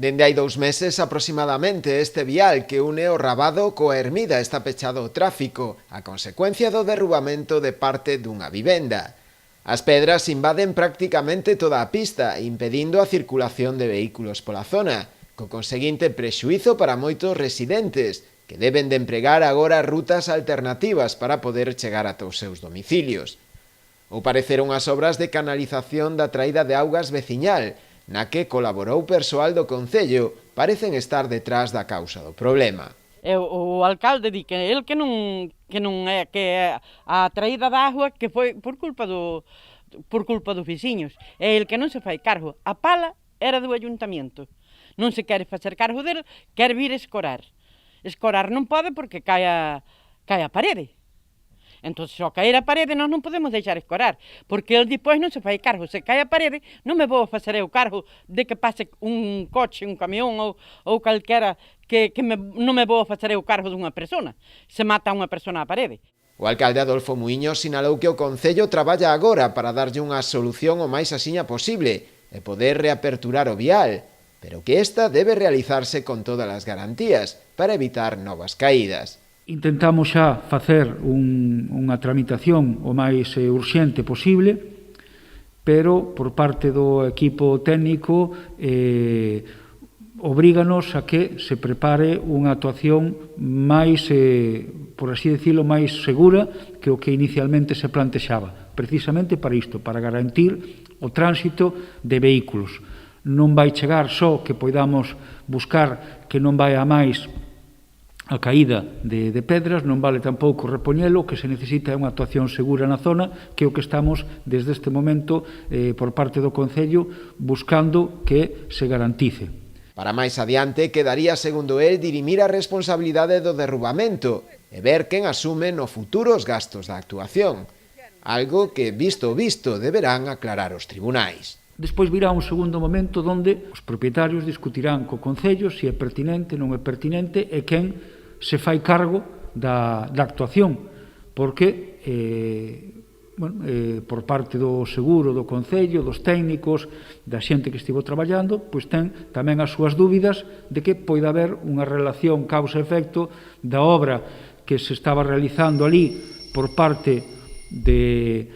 Dende hai 2 meses aproximadamente este vial que une o Rabado coa Ermida está pechado ao tráfico a consecuencia do derrubamento de parte dunha vivenda. As pedras invaden prácticamente toda a pista, impedindo a circulación de vehículos pola zona, co conseguinte prexuízo para moitos residentes, que deben de empregar agora rutas alternativas para poder chegar ata os seus domicilios. Ou pareceron as obras de canalización da traída de augas veciñal, na que colaborou persoal do Concello, parecen estar detrás da causa do problema. O alcalde di que el que non é que a traída da auga que foi por culpa dos veciños, é el que non se fai cargo. A pala era do ayuntamento, non se quere facer cargo del, quer vir escorar. Escorar non pode porque cae a parede. Entón, se ao caer a parede, nós non podemos deixar escorar, porque el depois non se fai cargo. Se cae a parede, non me vou facer eu cargo de que pase un coche, un camión ou calquera, non me vou facer eu cargo dunha persona. Se mata unha persona á parede. O alcalde Adolfo Muiños sinalou que o Concello traballa agora para darlle unha solución o máis axiña posible e poder reaperturar o vial, pero que esta debe realizarse con todas as garantías para evitar novas caídas. Intentamos xa facer unha tramitación o máis urxente posible, pero por parte do equipo técnico obríganos a que se prepare unha actuación máis, por así decirlo, máis segura que o que inicialmente se plantexaba, precisamente para isto, para garantir o tránsito de vehículos. Non vai chegar só que poidamos buscar que non vai a máis a caída de pedras, non vale tampouco repoñelo, que se necesita unha actuación segura na zona, que é o que estamos desde este momento por parte do Concello buscando que se garantice. Para máis adiante, quedaría, segundo el, dirimir a responsabilidade do derrubamento e ver quen asume no futuro os gastos da actuación, algo que, visto o visto, deberán aclarar os tribunais. Despois virá un segundo momento onde os propietarios discutirán co Concello se é pertinente, non é pertinente e quen se fai cargo da actuación, porque por parte do seguro, do Concello, dos técnicos, da xente que estivo traballando, pois ten tamén as súas dúbidas de que poida haber unha relación causa-efecto da obra que se estaba realizando ali por parte de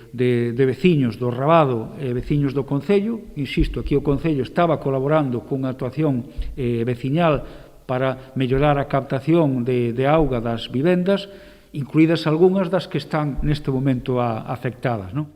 veciños do Rabado e veciños do Concello. Insisto, aquí o Concello estaba colaborando cunha actuación veciñal para mellorar a captación de auga das vivendas, incluídas algunhas das que están neste momento afectadas, non?